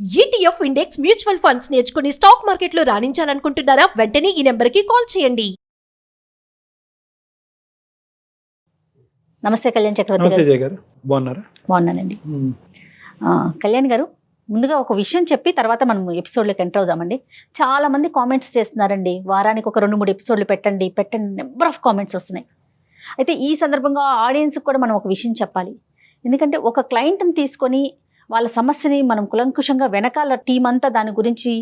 ETF index mutual funds నేర్చుకుని stock మార్కెట్లో రాణించాలనుకుంటున్నారా? వెంటనే ఈ నెంబర్కి కాల్ చేయండి. నమస్తే కళ్యాణ్ చక్రవర్తి నమస్తే గారు. జయ గారు, బాగున్నారా? బాగున్నానండి. కళ్యాణ్ గారు, ముందుగా ఒక విషయం చెప్పి తర్వాత మనం ఎపిసోడ్లోకి ఎంటర్ అవుదామండి. చాలా మంది కామెంట్స్ చేస్తున్నారండి, వారానికి ఒక 2-3 ఎపిసోడ్లు పెట్టండి నెంబర్ ఆఫ్ కామెంట్స్ వస్తున్నాయి. అయితే ఈ సందర్భంగా ఆడియన్స్కి కూడా మనం ఒక విషయం చెప్పాలి. ఎందుకంటే ఒక క్లయింట్ని తీసుకొని వాళ్ళ సమస్యని మనం కులంకుషంగా వెనకాల టీం అంతా దాని గురించి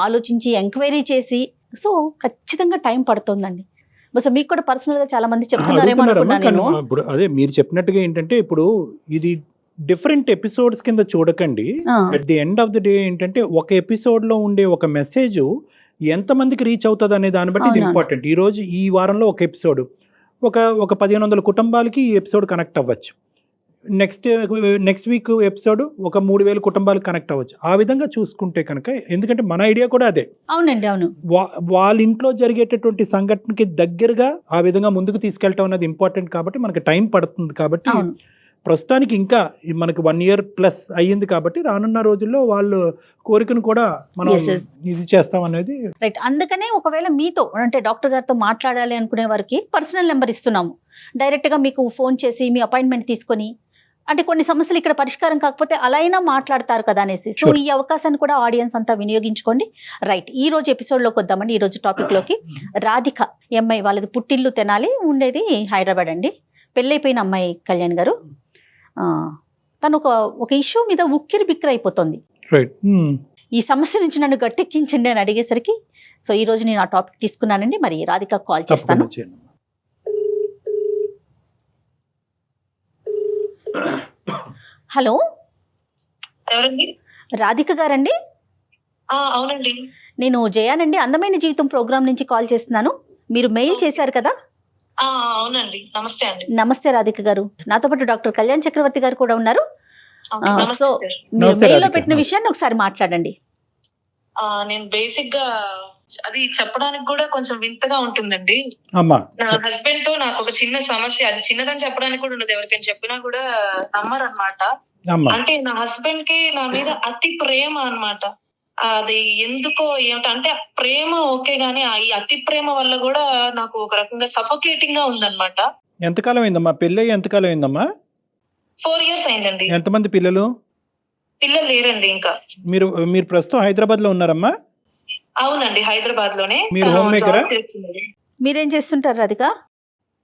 ఆలోచించి ఎంక్వైరీ చేసి, సో ఖచ్చితంగా టైం పడుతుందండి. బస్ మీకు కూడా పర్సనల్గా చాలా మంది చెప్తున్నారేమో అనుకున్నాను నేను. ఇప్పుడు అదే మీరు చెప్పినట్టుగా ఏంటంటే, ఇప్పుడు ఇది డిఫరెంట్ ఎపిసోడ్స్ కింద చూడకండి. At the end of the day ఏంటంటే, ఒక ఎపిసోడ్ లో ఉండే ఒక మెసేజ్ ఎంతమందికి రీచ్ అవుతుంది అనే దాన్ని బట్టి ఇది ఇంపార్టెంట్. ఈ రోజు ఈ వారంలో ఒక ఎపిసోడ్ ఒక 1500 కుటుంబాలకి ఈ ఎపిసోడ్ కనెక్ట్ అవ్వచ్చు. నెక్స్ట్ వీక్ ఎపిసోడ్ ఒక 3000 కుటుంబాలకు కనెక్ట్ అవ్వచ్చు. ఆ విధంగా చూసుకుంటే కనుక, ఎందుకంటే మన ఐడియా కూడా అదే. అవునండి, అవును. వాళ్ళ ఇంట్లో జరిగేటటువంటి సంఘటనకి దగ్గరగా ఆ విధంగా ముందుకు తీసుకెళ్ళటం అనేది ఇంపార్టెంట్. కాబట్టి మనకి టైం పడుతుంది. కాబట్టి ప్రస్తుతానికి ఇంకా మనకి 1 year ప్లస్ అయ్యింది. కాబట్టి రానున్న రోజుల్లో వాళ్ళు కోరికను కూడా మనం ఇది చేస్తాం అనేది రైట్. అందుకనే ఒకవేళ మీతో అంటే డాక్టర్ గారితో మాట్లాడాలి అనుకునే వారికి పర్సనల్ నెంబర్ ఇస్తున్నాము. డైరెక్ట్గా మీకు ఫోన్ చేసి మీ అపాయింట్మెంట్ తీసుకొని, అంటే కొన్ని సమస్యలు ఇక్కడ పరిష్కారం కాకపోతే అలా అయినా మాట్లాడతారు కదా అనేసి. సో ఈ అవకాశాన్ని కూడా ఆడియన్స్ అంతా వినియోగించుకోండి. రైట్, ఈ రోజు ఎపిసోడ్లోకి వద్దామండి. ఈ రోజు టాపిక్లోకి రాధిక ఎంఐ, వాళ్ళది పుట్టిల్లు తెనాలి, ఉండేది హైదరాబాద్ అండి. పెళ్ళైపోయిన అమ్మాయి కళ్యాణ్ గారు. తను ఒక ఇష్యూ మీద ఉక్కిరి బిక్కిరి అయిపోతుంది. ఈ సమస్య నుంచి నన్ను గట్టెక్కించండి అని అడిగేసరికి, సో ఈ రోజు నేను ఆ టాపిక్ తీసుకున్నానండి. మరి రాధిక కాల్ చేస్తాను. హలో, ఎవరండి? రాధిక గారండి? అవునండి, నేను జయానండి, అందమైన జీవితం ప్రోగ్రామ్ నుంచి కాల్ చేస్తున్నాను. మీరు మెయిల్ చేశారు కదా? అవునండి. నమస్తే అండి. నమస్తే రాధిక గారు. నాతో పాటు డాక్టర్ కళ్యాణ్ చక్రవర్తి గారు కూడా ఉన్నారు. సో మీరు నమస్తే మెయిల్ లో రాధిక. పెట్టిన విషయాన్ని ఒకసారి మాట్లాడండి. నేను బేసిక్ గా అది చెప్పడానికి కూడా కొంచెం వింతగా ఉంటుందండి. అమ్మా, నా హస్బెండ్ తో నాకు ఒక చిన్న సమస్య, అది చిన్నదని చెప్పడానికి కూడా ఉండదు. ఎవరికైనా చెప్పినా కూడా నమ్మరు అనమాట. అమ్మా, అంటే నా హస్బెండ్ కి నా మీద అతి ప్రేమ అన్నమాట. అది ఎందుకో ఏమిటంటే, ప్రేమ ఓకే గానీ ఈ అతి ప్రేమ వల్ల కూడా నాకు ఒక రకంగా సఫోకేటింగ్ గా ఉందన్నమాట. ఎంతకాలం అయిందమ్మా పెళ్ళి? ఎంతకాలం అయిందమ్మా? 4 years అయిందండి. ఎంతమంది పిల్లలు? పిల్లలు లేరండి ఇంకా. మీరు ప్రస్తుతం హైదరాబాద్ లో ఉన్నారమ్మా? అవునండి, హైదరాబాద్ లోనే. మీరు హోమ్ మేకరా? మీరేం చేస్తుంటారు రాధిక?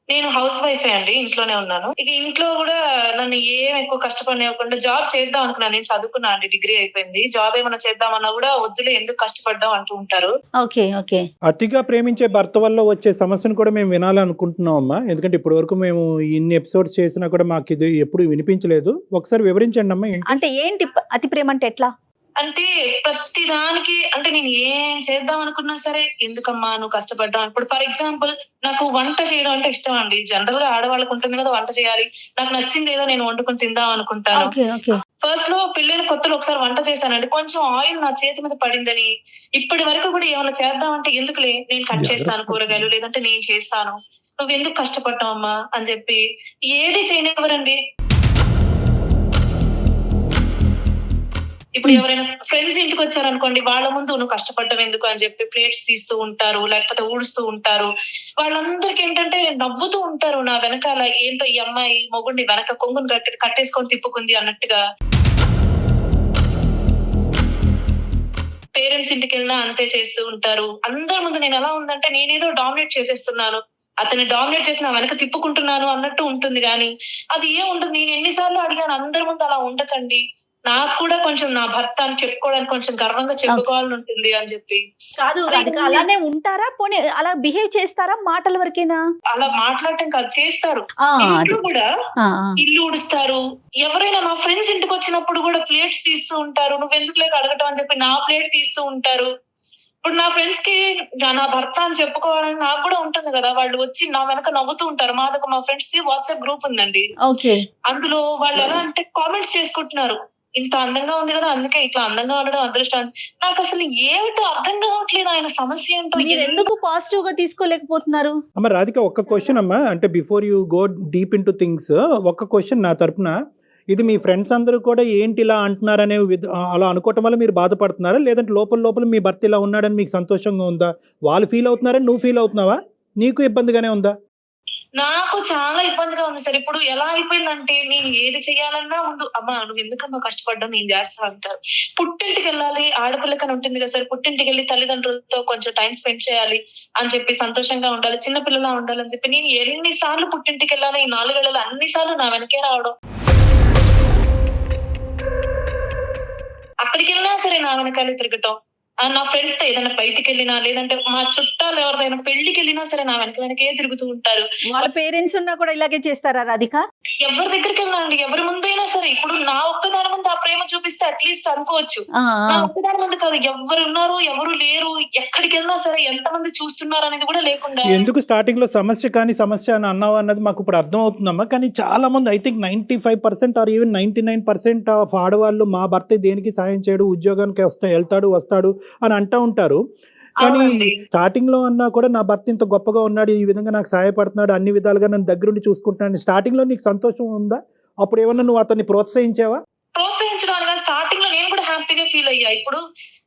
నేను హౌస్ వైఫే అండి, ఇంట్లోనే ఉన్నాను. ఇక ఇంట్లో కూడా నన్ను ఏం ఎక్కువ కష్టపడనివ్వకుండా జాబ్ చేద్దాం అనుకున్నాను. నేను చదువుకున్నా అండి, డిగ్రీ అయిపోయింది. జాబ్ ఏమైనా చేద్దామన్నా కూడా వద్దులే, ఎందుకు కష్టపడ్డాం అంటూ ఉంటారు. Okay okay. అతిగా ప్రేమించే భర్త వల్ల వచ్చే సమస్యను కూడా మేము వినాలనుకుంటున్నాం అమ్మా. ఎందుకంటే ఇప్పటి వరకు మేము ఇన్ని ఎపిసోడ్స్ చేసినా కూడా మాకు ఇది ఎప్పుడు వినిపించలేదు. ఒకసారి వివరించండి అమ్మా. అంటే ఏంటి అతి ప్రేమ అంటే? ఎట్లా అంటే ప్రతి దానికి, అంటే నేను ఏం చేద్దాం అనుకున్నా సరే, ఎందుకమ్మా నువ్వు కష్టపడ్డావు. ఇప్పుడు ఫర్ ఎగ్జాంపుల్, నాకు వంట చేయడం అంటే ఇష్టం అండి. జనరల్ గా ఆడవాళ్ళకు ఉంటుంది కదా వంట చేయాలి. నాకు నచ్చింది ఏదో నేను వండుకొని తిందాం అనుకుంటాను. ఫస్ట్ లో పెళ్ళైన కొత్తలో ఒకసారి వంట చేశానండి. కొంచెం ఆయిల్ నా చేతి మీద పడిందని ఇప్పటి వరకు కూడా ఏమైనా చేద్దామంటే, ఎందుకులే నేను కట్ చేస్తాను కూరగాయలు, లేదంటే నేను చేస్తాను, నువ్వు ఎందుకు కష్టపడ్డావు అమ్మా అని చెప్పి ఏది చేయనివ్వరండి. ఇప్పుడు ఎవరైనా ఫ్రెండ్స్ ఇంటికి వచ్చారనుకోండి, వాళ్ళ ముందు నువ్వు కష్టపడ్డం ఎందుకు అని చెప్పి ప్లేట్స్ తీస్తూ ఉంటారు, లేకపోతే ఊడుస్తూ ఉంటారు. వాళ్ళందరికి ఏంటంటే నవ్వుతూ ఉంటారు నా వెనకాల, ఏంటో ఈ అమ్మాయి మొగుడిని వెనక కొంగుని కట్టేసుకొని తిప్పుకుంది అన్నట్టుగా. పేరెంట్స్ ఇంటికి వెళ్ళినా అంతే చేస్తూ ఉంటారు. అందరి ముందు నేను ఎలా ఉందంటే, నేనేదో డామినేట్ చేసేస్తున్నాను, అతన్ని డామినేట్ చేసి నా వెనక తిప్పుకుంటున్నాను అన్నట్టు ఉంటుంది. కానీ అది ఏం ఉండదు. నేను ఎన్నిసార్లు అడిగాను, అందరి ముందు అలా ఉండకండి, నాకు కూడా కొంచెం నా భర్త అని చెప్పుకోవడానికి కొంచెం గర్వంగా చెప్పుకోవాలని ఉంటుంది అని చెప్పి. కాదు రాధిక, అలానే ఉంటారా? పోనీ అలా బిహేవ్ చేస్తారా మాటల వరకేనా? అలా మాట్లాడటం కాదు, చేస్తారు. ఇంట్లో కూడా ఇల్లు ఉడుస్తారు. ఎవరైనా నా ఫ్రెండ్స్ ఇంటికి వచ్చినప్పుడు కూడా ప్లేట్స్ తీస్తూ ఉంటారు. నువ్వు ఎందుకు లేక అడగటం అని చెప్పి నా ప్లేట్ తీస్తూ ఉంటారు. ఇప్పుడు నా ఫ్రెండ్స్ కి నా భర్త అని చెప్పుకోవడానికి నాకు కూడా ఉంటుంది కదా. వాళ్ళు వచ్చి నా వెనక నవ్వుతూ ఉంటారు. మా ఫ్రెండ్స్ కి వాట్సాప్ గ్రూప్ ఉందండి. అందులో వాళ్ళు ఎలా అంటే కామెంట్స్ చేసుకుంటున్నారు, ఇంత అందంగా ఉంది కదా అందుకే ఇట్లా అందంగా ఉండడం అదృష్టం. నాకు అసలు ఏమిటో అర్థం కావట్లేదు ఆయన సమస్య ఏంటో. ఎందుకు పాజిటివ్ గా తీసుకోలేకపోతున్నారు? అమ్మ రాధిక, ఒక్క క్వశ్చన్ అమ్మా. అంటే before you go deep in to things, ఒక్క క్వశ్చన్ నా తరపున. ఇది మీ ఫ్రెండ్స్ అందరూ కూడా ఏంటి ఇలా అంటున్నారనే అలా అనుకోవటం వల్ల మీరు బాధపడుతున్నారా, లేదంటే లోపల లోపల మీ భర్త ఇలా ఉన్నాడని మీకు సంతోషంగా ఉందా? వాళ్ళు ఫీల్ అవుతున్నారని నువ్వు ఫీల్ అవుతున్నావా? నీకు ఇబ్బందిగానే ఉందా? నాకు చాలా ఇబ్బందిగా ఉంది సార్. ఇప్పుడు ఎలా అయిపోయిందంటే నేను ఏది చేయాలన్నా ముందు అమ్మా నువ్వు ఎందుకమ్మా కష్టపడ్డా, నేను చేస్తా అంటారు. పుట్టింటికి వెళ్ళాలి, ఆడపిల్లకని ఉంటుంది కదా సార్, పుట్టింటికి వెళ్ళి తల్లిదండ్రులతో కొంచెం టైం స్పెండ్ చేయాలి అని చెప్పి, సంతోషంగా ఉండాలి, చిన్న పిల్లలా ఉండాలని చెప్పి నేను ఎన్నిసార్లు పుట్టింటికి వెళ్ళాలి ఈ 4 ఏళ్లలో, అన్నిసార్లు నా వెనకే రావడం. అక్కడికి వెళ్ళినా సరే నా వెనకాలే తిరగటం. నా ఫ్రెండ్స్ తో ఏదైనా బయటికి వెళ్ళినా, లేదంటే మా చుట్టాలు ఎవరిదైనా పెళ్లికి వెళ్ళినా సరే నా వెనకే తిరుగుతూ ఉంటారు. వాళ్ళ పేరెంట్స్ ఉన్నా కూడా ఇలాగే చేస్తారా రాధిక? ఎవరి దగ్గరికి వెళ్ళండి, ఎవరి ముందైనా సరే. ఇప్పుడు నా ఒక్కదాని ముందు ఆ ప్రేమ చూపిస్తే అట్లీస్ట్ అనుకోవచ్చు, నా ఒక్కదాని ముందు కాదు, ఎవరు ఉన్నారు ఎవరు లేరు, ఎక్కడికి వెళ్ళినా సరే ఎంతమంది చూస్తున్నారు అనేది కూడా లేకుండా. ఎందుకు స్టార్టింగ్ లో సమస్య కానీ సమస్య అని అన్నావు అన్నది మాకు ఇప్పుడు అర్థం అవుతుందమ్మా. కానీ చాలా మంది I think 95% or even 99% of ఆడవాళ్ళు మా భర్త దేనికి సాయం చేయడు, ఉద్యోగానికి వస్తాడు అని అంటూ ఉంటారు. కానీ స్టార్టింగ్ లో అన్నా కూడా నా భర్త ఇంత గొప్పగా ఉన్నాడు, ఈ విధంగా నాకు సహాయపడుతున్నాడు, అన్ని విధాలుగా నన్ను దగ్గరుండి చూసుకుంటున్నాను. స్టార్టింగ్ లో నీకు సంతోషం ఉందా? అప్పుడు ఏమన్నా నువ్వు అతన్ని ప్రోత్సహించావా? ప్రోత్సహించడం అన్న స్టార్టింగ్ లో నేను కూడా హ్యాపీగా ఫీల్ అయ్యా. ఇప్పుడు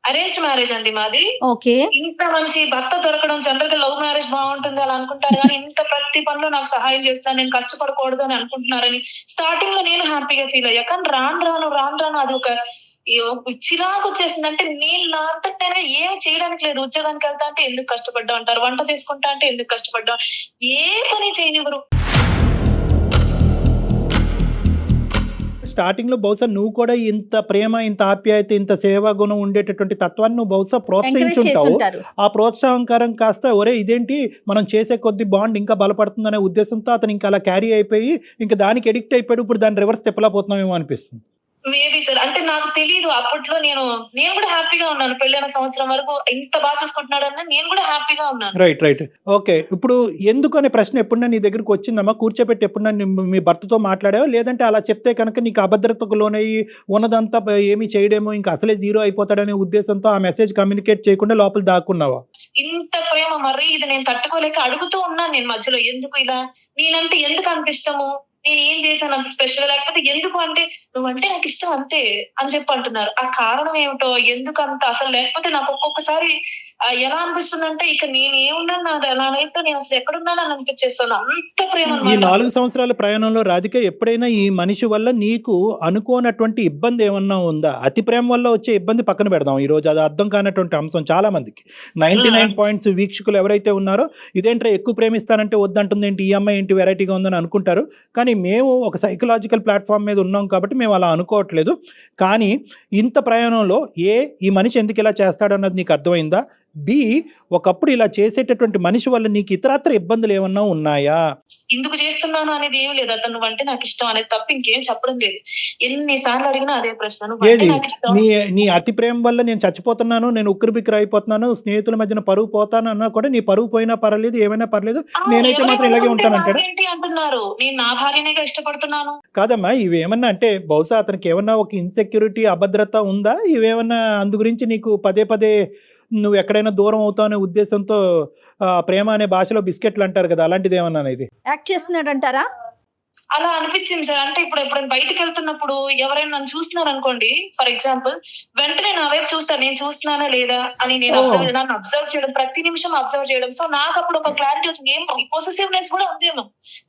అరేంజ్ మ్యారేజ్ అండి మాది. ఓకే. ఇంత మంచి భర్త దొరకడం, జనరల్ గా లవ్ మ్యారేజ్ బాగుంటుంది అలా అనుకుంటారు, కానీ ఇంత ప్రతి పనిలో నాకు సహాయం చేస్తాను, నేను కష్టపడకూడదు అని అనుకుంటున్నారని స్టార్టింగ్ లో నేను హ్యాపీగా ఫీల్ అయ్యా. కానీ రాను అది ఒక చిరాకు వచ్చేసింది. అంటే నేను నా అంతటి నేనే ఏమి చేయడానికి లేదు. ఉద్యోగానికి వెళ్తా అంటే ఎందుకు కష్టపడ్డా అంటారు, వంట చేసుకుంటా అంటే ఎందుకు కష్టపడ్డా, ఏ పని చేయనివ్వరు. స్టార్టింగ్ లో బహుశా నువ్వు కూడా ఇంత ప్రేమ, ఇంత ఆప్యాయత, ఇంత సేవా గుణం ఉండేటటువంటి తత్వాన్ని నువ్వు బహుశా ప్రోత్సహించుంటావు. ఆ ప్రోత్సాహంకరం కాస్త ఒరే ఇదేంటి మనం చేసే కొద్ది బాండ్ ఇంకా బలపడుతుందనే ఉద్దేశంతో అతను ఇంకా అలా క్యారీ అయిపోయి ఇంకా దానికి ఎడిక్ట్ అయిపోయాడు. ఇప్పుడు దాన్ని రివర్స్ తిప్పలేకపోతున్నామేమో అనిపిస్తుంది. మేబీ సార్, అంటే నాకు తెలియదు. అప్పట్లో నేను కూడా హ్యాపీగా ఉన్నాను. పెళ్ళైన సంవత్సరం వరకు ఇంత బాగా చూసుకుంటున్నాడని నేను కూడా హ్యాపీగా ఉన్నాను. రైట్. ఓకే. ఇప్పుడు ఎందుకు అనే ప్రశ్న ఎప్పుడన్నా నీ దగ్గరికి వచ్చిందమ్మా? కూర్చోబెట్టి ఎప్పుడన్నా మీ భర్తతో మాట్లాడావా? లేదంటే అలా చెప్తే కనుక నీకు అభద్రతకు లోనయ్యి ఉన్నదంతా ఏమీ చేయడేమో, ఇంకా అసలే జీరో అయిపోతాడనే ఉద్దేశంతో ఆ మెసేజ్ కమ్యూనికేట్ చేయకుండా లోపల దాక్కున్నావా? ఇంత ప్రేమ మరి ఇది నేను తట్టుకోలేక అడుగుతూ ఉన్నాను నేను మధ్యలో, ఎందుకు ఇలా, నేనంటే ఎందుకు అంత ఇష్టము, నేను ఏం చేశాను అంత స్పెషల్, లేకపోతే ఎందుకు అంటే నువ్వంటే నాకు ఇష్టం అంతే అని చెప్పి అంటున్నారు. ఆ కారణం ఏమిటో, ఎందుకు అంత అసలు, లేకపోతే నాకు ఒక్కొక్కసారి ఎలా అనిపిస్తుంది అంటే ఇక నేను ఏమున్నాను, నా లైఫ్ లో నేను అసలు ఎక్కడున్నాను అని అనిపించేస్తుంది. అంత ప్రేమ. ఈ 4 సంవత్సరాల ప్రయాణంలో రాధిక ఎప్పుడైనా ఈ మనిషి వల్ల నీకు అనుకోనటువంటి ఇబ్బంది ఏమన్నా ఉందా? అతి ప్రేమ వల్ల వచ్చే ఇబ్బంది పక్కన పెడదాం ఈ రోజు, అది అర్థం కానటువంటి అంశం చాలా మందికి. 99 పాయింట్స్ వీక్షకులు ఎవరైతే ఉన్నారో ఇదేంట్రా ఎక్కువ ప్రేమిస్తానంటే వద్దంటుంది ఏంటి, ఈ అమ్మాయి ఏంటి వెరైటీగా ఉందని అనుకుంటారు. కానీ మేము ఒక సైకలాజికల్ ప్లాట్ఫామ్ మీద ఉన్నాం కాబట్టి మేము అలా అనుకోవట్లేదు. కానీ ఇంత ప్రయాణంలో ఈ మనిషి ఎందుకు ఇలా చేస్తాడన్నది నీకు అర్థమైందా? బి, ఒకప్పుడు ఇలా చేసేటటువంటి మనిషి వల్ల నీకు ఇతరత్ర ఇబ్బందులు ఏమన్నా ఉన్నాయా? ఎందుకు చేస్తున్నాను అనేది ఏం లేదు. అతను నువ్వంటే నాకు ఇష్టం అనేది తప్ప ఇంకేం చెప్పడం లేదు. ఎన్నిసార్లు అడిగినా అదే ప్రశ్న, నువ్వంటే నాకు ఇష్టం. నీ అతి ప్రేమ వల్ల నేను చచ్చిపోతున్నాను, నేను ఉక్కిరిబిక్కిరి అయిపోతున్నాను, స్నేహితుల మధ్యన పరువు పోతాను అన్నా కూడా నీ పరువు పోయినా పర్లేదు, ఏమైనా పర్లేదు, నేనైతే మాత్రం ఇలాగే ఉంటానంటాడు. ఏంటి అంటున్నారు, నేను నా భార్యనేగా ఇష్టపడుతున్నాను. కాదమ్మా, ఇవేమన్నా అంటే బహుశా అతనికి ఏమన్నా ఒక ఇన్సెక్యూరిటీ, అభద్రత ఉందా? ఇవేమన్నా అందు గురించి నీకు పదే పదే నువ్వు ఎక్కడైనా దూరం అవుతావు అనే ఉద్దేశంతో ప్రేమ అనే భాషలో బిస్కెట్లు అంటారు కదా, అలాంటిది ఏమన్నా అనేది యాక్ట్ చేస్తున్నాడు అంటారా? అలా అనిపించింది సార్. అంటే ఇప్పుడు ఎప్పుడైనా బయటకు వెళ్తున్నప్పుడు ఎవరైనా నన్ను చూస్తున్నారు అనుకోండి, ఫర్ ఎగ్జాంపుల్, వెంటనే నా వైపు చూస్తాను, నేను చూస్తున్నానా లేదా అని. నేను నన్ను అబ్జర్వ్ చేయడం, ప్రతి నిమిషం అబ్జర్వ్ చేయడం. సో నాకు అప్పుడు ఒక క్లారిటీ వచ్చింది, ఏం పొసెసివ్నెస్ కూడా ఉందేమో,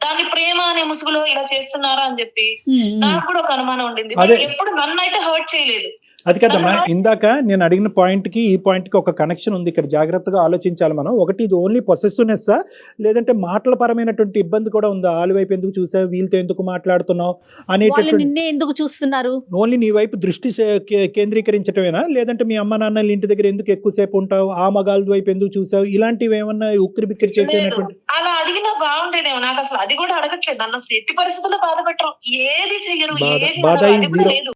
దాన్ని ప్రేమ అనే ముసుగులో ఇలా చేస్తున్నారా అని చెప్పి నాకు కూడా ఒక అనుమానం ఉండింది. ఎప్పుడు నన్ను అయితే హర్ట్ చేయలేదు. అది కదమ్మా, ఇందాక నేను అడిగిన పాయింట్కి ఈ పాయింట్కి ఒక కనెక్షన్ ఉంది. ఇక్కడ జాగ్రత్తగా ఆలోచించాలి మనం. ఒకటి, ఇది ఓన్లీ పొసెసివ్నెస్సా, లేదంటే మాటల పరమైనటువంటి ఇబ్బంది కూడా ఉందా? వాళ్ళ వైపు ఎందుకు చూసావు, వీళ్ళతో ఎందుకు మాట్లాడుతున్నావు అనేటటువంటి, నిన్నే ఎందుకు చూస్తున్నారు, ఓన్లీ నీ వైపు దృష్టి కేంద్రీకరించటమేనా? లేదంటే మీ అమ్మ నాన్నలు ఇంటి దగ్గర ఎందుకు ఎక్కువసేపు ఉంటావు, ఆ మగాళ్ళ వైపు ఎందుకు చూసావు, ఇలాంటివి ఏమన్నా ఉక్కిరి బిక్కిరి చేసేటువంటి? అలా అడిగినా బాగుండేదేమో. నాకు అసలు అది కూడా అడగట్లేదు, నన్ను అసలు ఎట్టి పరిస్థితుల్లో బాధ పెట్టరు, ఏది చెయ్యరు, లేదు.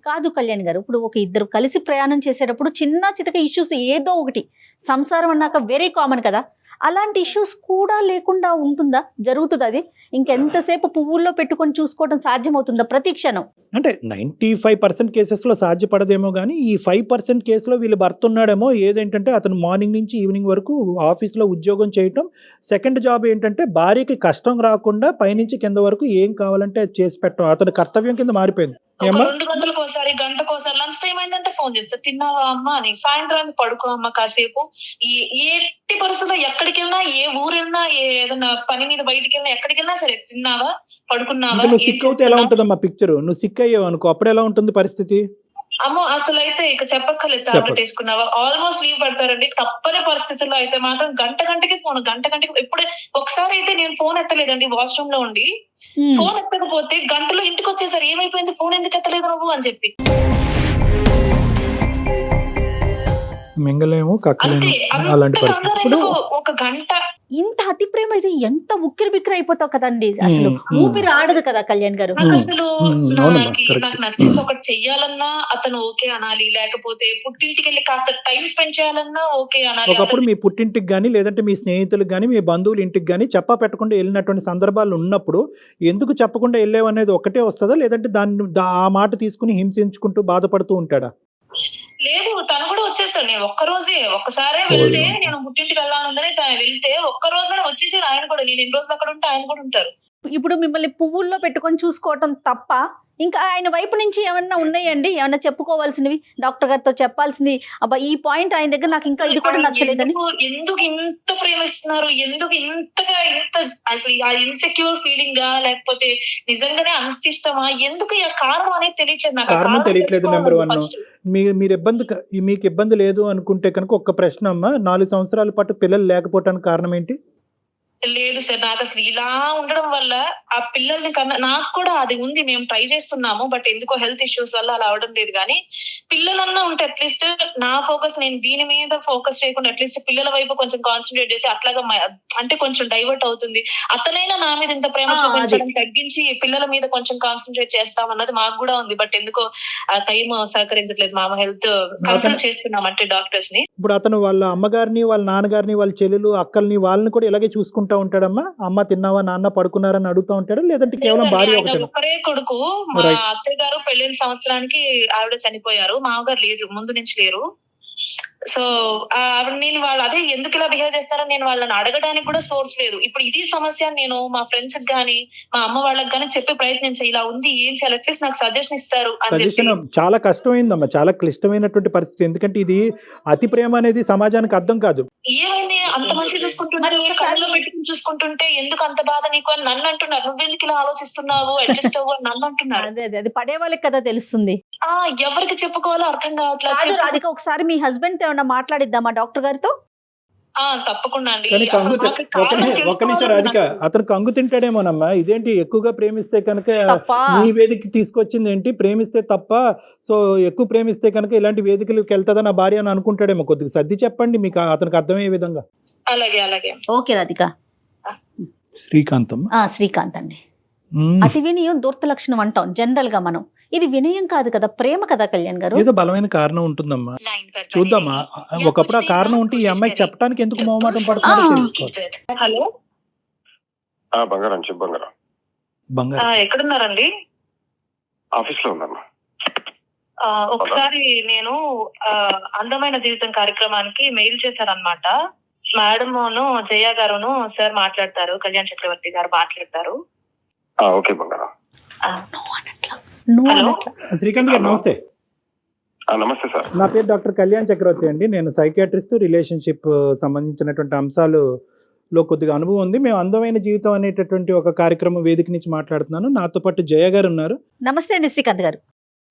కాదు కళ్యాణ్ గారు, ఇప్పుడు ఒక ఇద్దరు కలిసి ప్రయాణం చేసేటప్పుడు చిన్న చితక ఇష్యూస్ ఏదో ఒకటి, సంసారం అన్నాక వెరీ కామన్ కదా, అలాంటి ఇష్యూస్ కూడా లేకుండా ఉంటుందా, జరుగుతుంది అది? ఇంకెంతసేపు పువ్వుల్లో పెట్టుకొని చూసుకోవడం సాధ్యమవుతుందా ప్రతి క్షణం? అంటే 95% కేసెస్లో సాధ్యపడదేమో కానీ ఈ 5% కేసులో వీళ్ళు భర్త ఉన్నాడేమో. ఏదేంటంటే అతను మార్నింగ్ నుంచి ఈవినింగ్ వరకు ఆఫీస్లో ఉద్యోగం చేయటం, సెకండ్ జాబ్ ఏంటంటే భార్యకి కష్టం రాకుండా పైనుంచి కింద వరకు ఏం కావాలంటే అది చేసి పెట్టడం అతని కర్తవ్యం కింద మారిపోయింది. ఒక ఏమ్మా 2 గంటలకోసారి గంటకోసారి లంచ్ టైం అయిందంటే ఫోన్ చేస్తా, తిన్నావా అమ్మ అని. సాయంత్రానికి పడుకో అమ్మ కాసేపు. ఎట్టి పరిస్థితుల్లో ఎక్కడికి వెళ్ళినా, ఏ ఊరు వెళ్ళినా, ఏదైనా పని మీద బయటికి వెళ్ళినా, ఎక్కడికి వెళ్ళినా సరే తిన్నావా, పడుకున్నావా, ఇంకా నువ్వు ఏం సిక్ అవుతే ఎలా చేస్తున్నావ్? ఉంటుందమ్మా పిక్చర్? నువ్వు సిక్ అయ్యావు అనుకో, అప్పుడు ఎలా ఉంటుంది పరిస్థితి? అమ్మో అసలు అయితే ఇక చెప్పక్కర్లేదు. టాబ్లెట్ వేసుకున్నావా, ఆల్మోస్ట్ లీవ్ పెడతారండి. తప్పని పరిస్థితుల్లో అయితే మాత్రం గంటకి ఫోన్, గంటకి. ఇప్పుడే ఒకసారి అయితే నేను ఫోన్ ఎత్తలేదండి, వాష్రూమ్ లో ఉండి. ఫోన్ ఎత్తకపోతే గంటలో ఇంటికి వచ్చేసరి ఏమైపోయింది, ఫోన్ ఎందుకు ఎత్తలేదు నువ్వు అని చెప్పి. మింగలేము కక్కలేము అంతే, అలాంటి అంత పరిస్థితి. కంగారు ఎందుకు? ఒక గంట ఇంత అతి ప్రేమ అయితే ఎంత ఉక్కిరి బిక్కిరి అయిపోతావు కదండి, అసలు ఊపిరి ఆడదు కదా కళ్యాణ్ గారు. నాకు అసలు అవునమ్మా, correct. నాకు నచ్చింది ఒకటి చెయ్యాలన్నా అతను ఓకే అనాలి, లేకపోతే పుట్టింటికి వెళ్ళి కాస్త టైం స్పెండ్ చేయాలన్నా ఓకే అనాలి. ఒకప్పుడు మీ పుట్టింటికి కానీ లేదంటే మీ స్నేహితులకు కానీ మీ బంధువుల ఇంటికి కానీ చెప్పా పెట్టకుండా వెళ్ళినటువంటి సందర్భాలు ఉన్నప్పుడు ఎందుకు చెప్పకుండా వెళ్ళేవు అనేది ఒకటే వస్తుందా, లేదంటే ఆ మాట తీసుకుని హింసించుకుంటూ బాధపడుతూ ఉంటాడా? లేదు, తను కూడా వచ్చేస్తాడు. నేను ఒక్కసారే వెళ్తే, నేను పుట్టింటికి వెళ్ళాలంటే వెళ్తే ఒక్క రోజునే వచ్చేసాడు ఆయన కూడా. నేను ఎన్ని రోజులు అక్కడ ఉంటే ఆయన కూడా ఉంటారు. ఇప్పుడు మిమ్మల్ని పువ్వుల్లో పెట్టుకొని చూసుకోవటం తప్ప ఇంకా ఆయన వైపు నుంచి ఏమన్నా ఉన్నాయండి, ఏమన్నా చెప్పుకోవాల్సినవి, డాక్టర్ గారితో చెప్పాల్సింది, అబ్బా ఈ పాయింట్ ఆయన దగ్గర నాకు ఇంకా ఇది కూడా నచ్చలేదని? ఎందుకు ఇంత ప్రేమిస్తున్నారు, ఎందుకు ఇంత అసలు ఆ ఇన్సెక్యూర్ ఫీలింగ్ లేకపోతే నిజంగానే అంత ఇష్టమా, ఎందుకు ఈ కారణం అనేది తెలియట్లేదు నాకు. కారణం తెలియట్లేదు. నెంబర్ 1, మీకు ఇబ్బంది లేదు అనుకుంటే కనుక ఒక్క ప్రశ్న అమ్మా, 4 సంవత్సరాల పాటు పిల్లలు లేకపోవటానికి కారణం ఏంటి? లేదు సార్, నాకు అసలు ఇలా ఉండడం వల్ల ఆ పిల్లల్ని కన్నా నాకు కూడా అది ఉంది. మేము ట్రై చేస్తున్నాము, బట్ ఎందుకో హెల్త్ ఇష్యూస్ వల్ల అలా అవడం లేదు. కానీ పిల్లలన్నా ఉంటే అట్లీస్ట్ నా ఫోకస్, నేను దీని మీద ఫోకస్ చేయకుండా అట్లీస్ట్ పిల్లల వైపు కొంచెం కాన్సన్ట్రేట్ చేసి అట్లాగా అంటే కొంచెం డైవర్ట్ అవుతుంది. అతనైనా నా మీద ఇంత ప్రేమ చూపించడం తగ్గించి పిల్లల మీద కొంచెం కాన్సన్ట్రేట్ చేస్తామన్నది మాకు కూడా ఉంది. బట్ ఎందుకో ఆ టైం సహకరించట్లేదు. మా హెల్త్ కన్సల్ట్ చేస్తున్నాం అంటే డాక్టర్స్ ని. ఇప్పుడు అతను వాళ్ళ అమ్మగారిని, వాళ్ళ నాన్నగారిని, వాళ్ళ చెల్లెలు, అక్కల్ని, వాళ్ళని కూడా ఇలాగే చూసుకుంటా ఉంటాడమ్మా? అమ్మ తిన్నావా, నాన్న పడుకున్నారని అడుగుతూ ఉంటాడు, లేదంటే కేవలం భార్య ఒకటే? ఒక్కరే కొడుకు. మా అత్తయ్య గారు పెళ్ళైన సంవత్సరానికి ఆవిడ చనిపోయారు. మామగారు లేదు, ముందు నుంచి లేరు. సో నేను వాళ్ళు అదే ఎందుకు ఇలా బిహేవ్ చేస్తారని నేను వాళ్ళని అడగడానికి కూడా సోర్స్ లేదు. ఇప్పుడు ఇది సమస్య. నేను మా ఫ్రెండ్స్ గానీ మా అమ్మ వాళ్ళకి గానీ చెప్పే ప్రయత్నం చేయి, ఇలా ఉంది ఏం చేయాలి, అట్లీస్ట్ నాకు సజెషన్ ఇస్తారు అని చెప్పి. సజెషన్ చాలా కష్టమైందమ్మా, చాలా క్లిష్టమైనటువంటి పరిస్థితి. ఎందుకంటే ఇది అతి ప్రేమ అనేది సమాజానికి అర్థం కాదు. ఏమైంది అంత మంచి చూసుకుంటుంటే, కళ్ళలో పెట్టుకుని చూసుకుంటుంటే ఎందుకు అంత బాధ నీకు అని నన్ను అంటున్నారు. నువ్వెందుకు ఇలా ఆలోచిస్తున్నావు, అడ్జస్ట్ అవ్వు అని నన్ను అంటున్నారు. అది పడే వాళ్ళకి కదా తెలుస్తుంది. ఎవరికి చెప్పుకోవాలో అర్థం కావట్లేదు. రాధిక, ఒకసారి మీ హస్బెండ్ తో ఏమన్నా మాట్లాడిద్దామా డాక్టర్ గారితో? తప్పకుండా అండి. కానీ ఒక్క నిమిషం రాధిక, అతను కంగు తింటాడేమోనమ్మా. ఇదేంటి ఎక్కువగా ప్రేమిస్తే కనుక ఈ వేదిక తీసుకొచ్చింది ఏంటి, ప్రేమిస్తే తప్ప, సో ఎక్కువ ప్రేమిస్తే కనుక ఇలాంటి వేదికలకు వెళ్తుందా నా భార్య అని అనుకుంటాడేమో. కొద్దిగా సర్ది చెప్పండి మీకు అతనికి అర్థమయ్యే విధంగా. అలాగే ఓకే రాధిక. శ్రీకాంత్ అండి. అతి వినయం దుర్త లక్షణం అంటాం జనరల్ గా మనం. ఇది వినయం కాదు కదా, ప్రేమ కదా కళ్యాణ్ గారు. ఏదో బలమైన కారణం ఉంటుందమ్మా, చూద్దామా. ఒకప్పుడు ఆ కారణం ఉంటే ఈ అమ్మాయికి చెప్పడానికి ఎందుకు మొహమాటం పడుతుందో తెలుసుకోవాలి. హలో బంగారం, బంగారం ఎక్కడున్నారండి? ఆఫీస్ లో ఉందమ్మా. ఒకసారి నేను అందమైన జీవితం కార్యక్రమానికి మెయిల్ చేశారనమాట. మేడమును జయ గారును సార్ మాట్లాడతారు, కళ్యాణ్ చక్రవర్తి గారు మాట్లాడతారు. ఓకే బంగారం. శ్రీకాంత్ గారు నమస్తే. నమస్తే సార్. నా పేరు డాక్టర్ కళ్యాణ్ చక్రవర్తి అండి. నేను సైకియాట్రిస్ట్, రిలేషన్షిప్ సంబంధించినటువంటి అంశాలలో కొద్దిగా అనుభవం ఉంది. మేము అందమైన జీవితం అనేటటువంటి ఒక కార్యక్రమం వేదిక నుంచి మాట్లాడుతున్నాను. నాతో పాటు జయ గారు ఉన్నారు. నమస్తే అండి శ్రీకాంత్ గారు.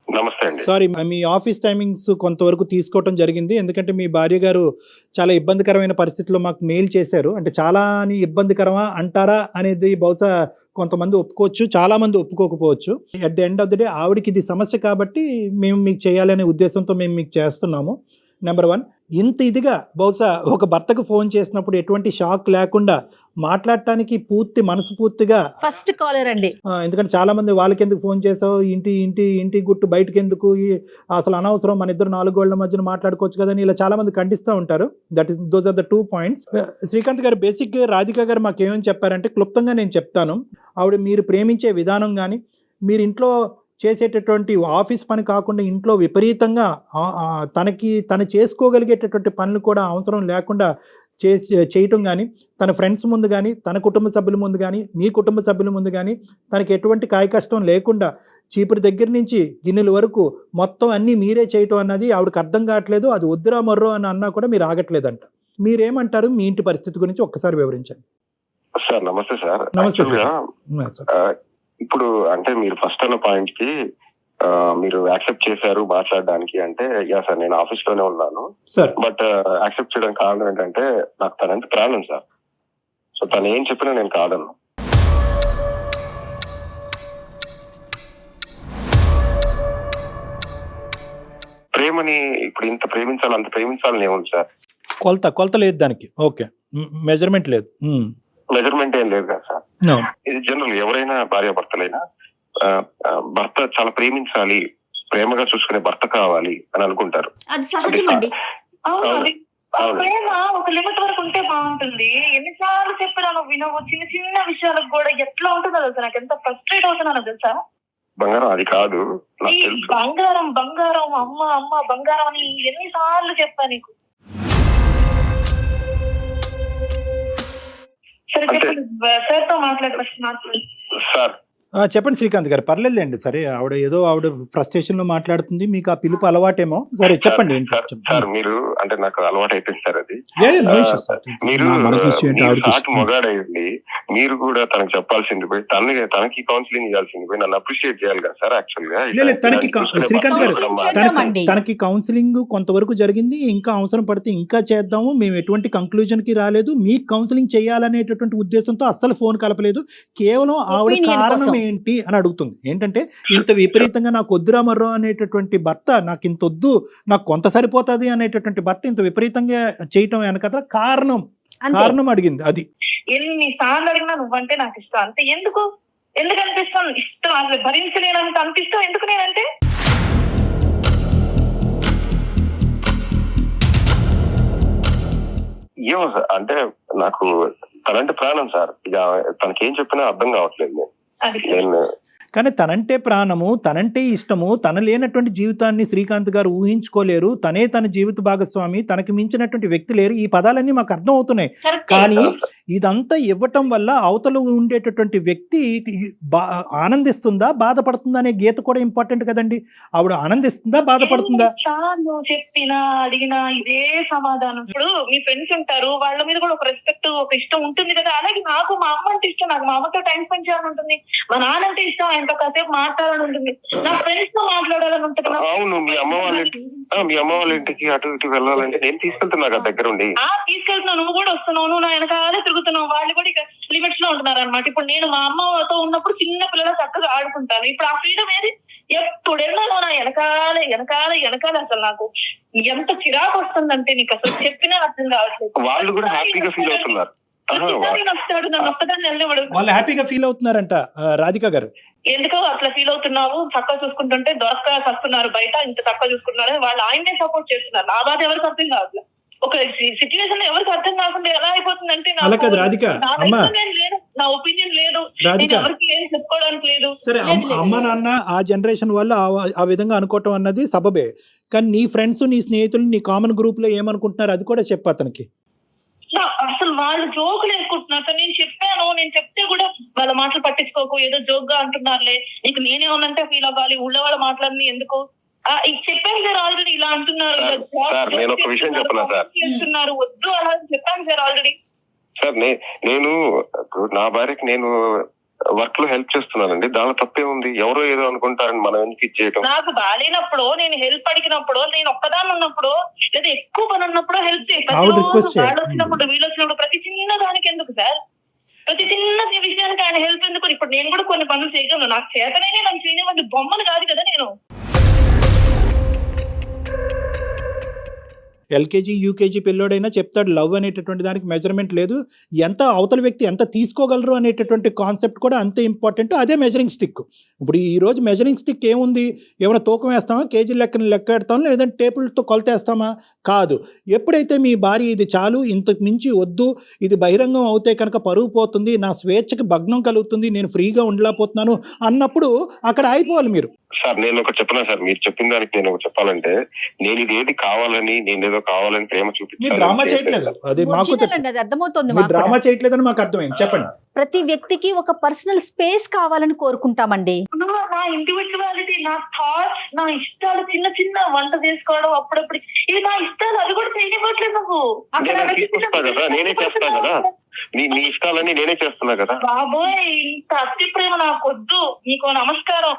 నమస్తే అండి. సారీ, మీ ఆఫీస్ టైమింగ్స్ కొంతవరకు తీసుకోవడం జరిగింది. ఎందుకంటే మీ భార్య గారు చాలా ఇబ్బందికరమైన పరిస్థితుల్లో మాకు మెయిల్ చేశారు. అంటే చాలా ఇబ్బందికరమా అంటారా అనేది బహుశా కొంతమంది ఒప్పుకోవచ్చు, చాలా మంది ఒప్పుకోకపోవచ్చు. At the end of the day ఆవిడకి ఇది సమస్య కాబట్టి మేము మీకు చేయాలనే ఉద్దేశంతో మేము మీకు చేస్తున్నాము. నెంబర్ 1. ఇంత ఇదిగా బహుశా ఒక భర్తకు ఫోన్ చేసినప్పుడు ఎటువంటి షాక్ లేకుండా మాట్లాడటానికి మనసు పూర్తిగా ఫస్ట్ కాలర్ అండి. ఎందుకంటే చాలా మంది వాళ్ళకి ఎందుకు ఫోన్ చేసావు, ఇంటి గుట్టు బయటకు ఎందుకు, అసలు అనవసరం, మన ఇద్దరు 4 గోళ్ల మధ్యన మాట్లాడుకోవచ్చు కదని ఇలా చాలా మంది ఖండిస్తూ ఉంటారు. Those are the 2 points. Srikanth గారు బేసిక్గా రాధిక గారు మాకు ఏమని చెప్పారంటే, క్లుప్తంగా నేను చెప్తాను. ఆవిడ మీరు ప్రేమించే విధానం కానీ, మీరు ఇంట్లో చేసేటటువంటి ఆఫీస్ పని కాకుండా ఇంట్లో విపరీతంగా తను చేసుకోగలిగేటటువంటి పనులు కూడా అవసరం లేకుండా చేయటం కానీ, తన ఫ్రెండ్స్ ముందు కానీ, తన కుటుంబ సభ్యుల ముందు కానీ, మీ కుటుంబ సభ్యుల ముందు కానీ తనకి ఎటువంటి కాయ కష్టం లేకుండా చీపురు దగ్గర నుంచి గిన్నెల వరకు మొత్తం అన్నీ మీరే చేయటం అన్నది ఆవిడకి అర్థం కావట్లేదు. అది వద్దురా మర్రో అని అన్నా కూడా మీరు ఆగట్లేదంట. మీరేమంటారు? మీ ఇంటి పరిస్థితి గురించి ఒక్కసారి వివరించండి. సార్ నమస్తే సార్. నమస్తే సార్. ఇప్పుడు అంటే మీరు ఫస్ట్ అన్న పాయింట్ కి మీరు యాక్సెప్ట్ చేశారు మాట్లాడడానికి అంటే, యా సార్ నేను ఆఫీస్ లోనే ఉన్నాను సార్, బట్ యాక్సెప్ట్ చేయడం కారణం ఏంటంటే నాకు తనంత ప్రాణం సార్. సో తను ఏం చెప్పినా నేను కాదను. ప్రేమని ఇప్పుడు ఇంత ప్రేమించాలి అంత ప్రేమించాలని ఏముంది సార్? కొలత లేదు దానికి. ఓకే, మెజర్మెంట్ లేదు. మెజర్మెంట్ ఏం లేదు కదా సార్. ఇది జనరల్ ఎవరైనా భార్యాభర్తలైనా భర్త చాలా ప్రేమించాలి, ప్రేమగా చూసుకునే భర్త కావాలి అని అనుకుంటారు. అది సహజం అండి. ప్రేమ ఒక లిమిట్ వరకు ఉంటే బాగుంటుంది. ఎన్నిసార్లు చెప్పినా నువ్వు వినవు. చిన్న చిన్న విషయాలకు కూడా ఎట్లా ఉంటుందో తెలుసా, నాకు ఎంత ఫ్రస్ట్రేట్ అవుతున్నానో తెలుసా. బంగారం అది కాదు, నాకు తెలుసు. బంగారం బంగారం అమ్మ అమ్మ బంగారం అని ఎన్నిసార్లు చెప్పా నీకు. సరే చెప్పండి సార్ తో మాట్లాడవచ్చు సార్. చెప్పండి శ్రీకాంత్ గారు, పర్లేదులేండి. సరే, ఆవిడ ఫ్రస్ట్రేషన్ లో మాట్లాడుతుంది, మీకు ఆ పిలుపు అలవాటేమో. సరే చెప్పండి. సార్ మీరు అంటే నాకు అలవాటు అయిపోయింది సార్ అది. మీరు మొగాడయ్యండి, మీరు కూడా తనకు చెప్పాల్సింది పోయి తనకి కౌన్సిలింగ్ ఇవ్వాల్సింది పోయి నన్ను అప్రిషియేట్ చేయాలి కదా సార్. యాక్చువల్గా శ్రీకాంత్ గారు, తనకి కౌన్సిలింగ్ కొంతవరకు జరిగింది, ఇంకా అవసరం పడితే ఇంకా చేద్దాము. మేము ఎటువంటి కంక్లూజన్ కి రాలేదు. మీకు కౌన్సిలింగ్ చేయాలనేటటువంటి ఉద్దేశంతో అస్సలు ఫోన్ కలపలేదు. కేవలం ఆవిడ కారణం ఏంటి అని అడుగుతుంది. ఏంటంటే, ఇంత విపరీతంగా నాకు వద్దురా మర్రో అనేటటువంటి భర్త, నాకు ఇంత వద్దు, నాకు కొంత సరిపోతుంది అనేటటువంటి భర్త ఇంత విపరీతంగా చేయటం వెనక కారణం అడిగింది. అది ఎన్నిసార్లు అడిగినా నువ్వంటే నాకు ఇష్టం అంతే. ఎందుకు అనిపిస్తాను ఇష్టం, అసలు భరించలేనంత అనిపిస్తాం. ఎందుకు నేనంటే ఏమో సార్, అంటే నాకు తనంటే ప్రాణం సార్. ఇక తనకేం చెప్పినా అర్థం కావట్లేదు. నేను కానీ తనంటే ప్రాణము, తనంటే ఇష్టము, తన లేనటువంటి జీవితాన్ని శ్రీకాంత్ గారు ఊహించుకోలేరు. తనే తన జీవిత భాగస్వామి, తనకి మించినటువంటి వ్యక్తి లేరు. ఈ పదాలన్నీ మాకు అర్థం అవుతున్నాయి. కానీ ఇదంతా ఇవ్వటం వల్ల అవతల ఉండేటటువంటి వ్యక్తి ఆనందిస్తుందా బాధపడుతుందా అనే గీత కూడా ఇంపార్టెంట్ కదండి. ఆవిడ ఆనందిస్తుందా బాధపడుతుందా? నువ్వు చెప్పినా అడిగినా ఇదే సమాధానం. ఇప్పుడు మీ ఫ్రెండ్స్ ఉంటారు, వాళ్ళ మీద కూడా ఒక రెస్పెక్ట్, ఒక ఇష్టం ఉంటుంది కదా. అలాగే నాకు మా అమ్మ అంటే ఇష్టం, నాకు మా అమ్మతో టైం స్పెండ్ చేయాలని ఉంటుంది. మా నాన్న అంటే ఇష్టం, ఆయనతో కాసేపు మాట్లాడాలని ఉంటుంది. నా ఫ్రెండ్స్ తో మాట్లాడాలని ఉంటుంది. అవును, మీ అమ్మ వాళ్ళ ఇంటికి అటు ఇటు వెళ్ళాలంటే నేను తీసుకెళ్తున్నా కదా దగ్గర ఉండి. తీసుకెళ్తున్నావు, నువ్వు కూడా వస్తున్నావు, నువ్వు నా వెనకాలే తిరుగుతున్నావు. వాళ్ళు కూడా ఇక లిమిట్స్ లో ఉంటున్నారు అనమాట. ఇప్పుడు నేను మా అమ్మతో ఉన్నప్పుడు చిన్న పిల్లలు చక్కగా ఆడుకుంటాను. ఇప్పుడు ఆ ఫ్రీడమ్ ఏది? ఎప్పుడైనా నువ్వు నా వెనకాల అసలు నాకు ఎంత చిరాకు వస్తుందంటే నీకు అసలు చెప్పినా అర్థం కావట్లేదు. వాళ్ళు కూడా హ్యాపీగా ఫీల్ అవుతున్నారు. వాళ్ళు హ్యాపీగా ఫీల్ అవుతున్నారంట. రాధిక గారు, ఎందుకో అట్లా ఫీల్ అవుతున్నావు, చక్కగా చూసుకుంటుంటే దొరక వస్తున్నారు బయట, ఇంత చక్కగా చూసుకున్నారు. వాళ్ళు ఆయనే సపోర్ట్ చేస్తున్నారు. నా బాధ ఎవరికి అర్థం కావట్లేదు. ఒక సిచ్యువేషన్ ఎవరికి అర్థం కాకుండా ఎలా అయిపోతుందంటే, నా ఒపీనియన్ లేదు, ఎవరికి ఏం చెప్పుకోవడానికి లేదు. సరే, అమ్మ నాన్న ఆ జనరేషన్ వాళ్ళు ఆ విధంగా అనుకోవటం అన్నది సబబే. కానీ నీ ఫ్రెండ్స్, నీ స్నేహితులు, నీ కామన్ గ్రూప్ లో ఏమనుకుంటున్నారు అది కూడా చెప్పు అతనికి. అసలు వాళ్ళు జోకులు వేసుకుంటున్నారు. నేను చెప్పాను, నేను చెప్తే కూడా వాళ్ళ మాటలు పట్టించుకోకు, ఏదో జోక్ గా అంటున్నారులే, నీకు నేనేమన్నంటే ఫీల్ అవ్వాలి, ఊళ్ళో వాళ్ళ మాటలన్నీ ఎందుకు చెప్పాను సార్. ఆల్రెడీ ఇలా అంటున్నారు, చేస్తున్నారు, వద్దు అలా చెప్పాను సార్ ఆల్రెడీ. సార్ నేను నా భార్యకి నేను వర్క్ లో హెల్ప్ చేస్తున్నానండి, దానిలో తప్పే ఉంది. ఎవరో ఏదో అనుకుంటారని మనం ఎందుకు ఇచ్చేయటం. నాకు బాగాలేనప్పుడు, నేను హెల్ప్ అడిగినప్పుడు, నేను ఒక్కదాన్ని ఉన్నప్పుడు లేదా ఎక్కువ పని ఉన్నప్పుడు హెల్ప్ చేయాలి. వాళ్ళు వచ్చినప్పుడు, వీళ్ళు వచ్చినప్పుడు ప్రతి చిన్న దానికి ఎందుకు సార్? ప్రతి చిన్న విషయానికి ఆయన హెల్ప్ ఎందుకు? ఇప్పుడు నేను కూడా కొన్ని పనులు చేయగలను, నాకు చేతనే నన్ను చేయనివ్వండి. బొమ్మను కాదు కదా నేను. ఎల్కేజీ యూకేజీ పిల్లోడైనా చెప్తాడు లవ్ అనేటటువంటి దానికి మెజర్మెంట్ లేదు, ఎంత అవతల వ్యక్తి ఎంత తీసుకోగలరు అనేటటువంటి కాన్సెప్ట్ కూడా అంతే ఇంపార్టెంట్. అదే మెజరింగ్ స్టిక్. ఇప్పుడు ఈ రోజు మెజరింగ్ స్టిక్ ఏముంది, ఏమైనా తూకం వేస్తామా, కేజీ లెక్క పెడతామా, లేదంటే టేబుల్తో కొలతేస్తామా? కాదు. ఎప్పుడైతే మీ భార్య ఇది చాలు, ఇంతకు మించి వద్దు, ఇది బహిరంగం అవుతే కనుక పరువు పోతుంది, నా స్వేచ్ఛకి భగ్నం కలుగుతుంది, నేను ఫ్రీగా ఉండలేకపోతున్నాను అన్నప్పుడు అక్కడ అయిపోవాలి మీరు. సార్ నేను ఒకటి చెప్పనా సార్, మీరు చెప్పిన దానికి నేను ఒకటి చెప్పాలంటే, నేను ఇది ఏది కావాలని, నేను ఏదో కావాలని ప్రేమ చూపించాను, డ్రామా చేయట్లేదు. అది మాకు అది అర్థమవుతుంది. డ్రామా చేయట్లేదని మాకు అర్థమైంది. చెప్పండి. ప్రతి వ్యక్తికి ఒక పర్సనల్ స్పేస్ కావాలని కోరుకుంటామండి. నా ఇండివిజువాలిటీ, నా థాట్స్, నా ఇష్టాలు, చిన్న చిన్న వంట చేసుకోవడం అప్పుడప్పుడు, ఇవి నా ఇష్టాలు, అది కూడా చేయనివ్వట్లేదు నువ్వు. తీసుకొస్తా కదా, నేనే చేస్తా కదా, నీ ఇష్టాలన్నీ నేనే చేస్తున్నా కదా. బాబోయ్, ఇంత అతి ప్రేమ నాకు వద్దు, నీకు నమస్కారం.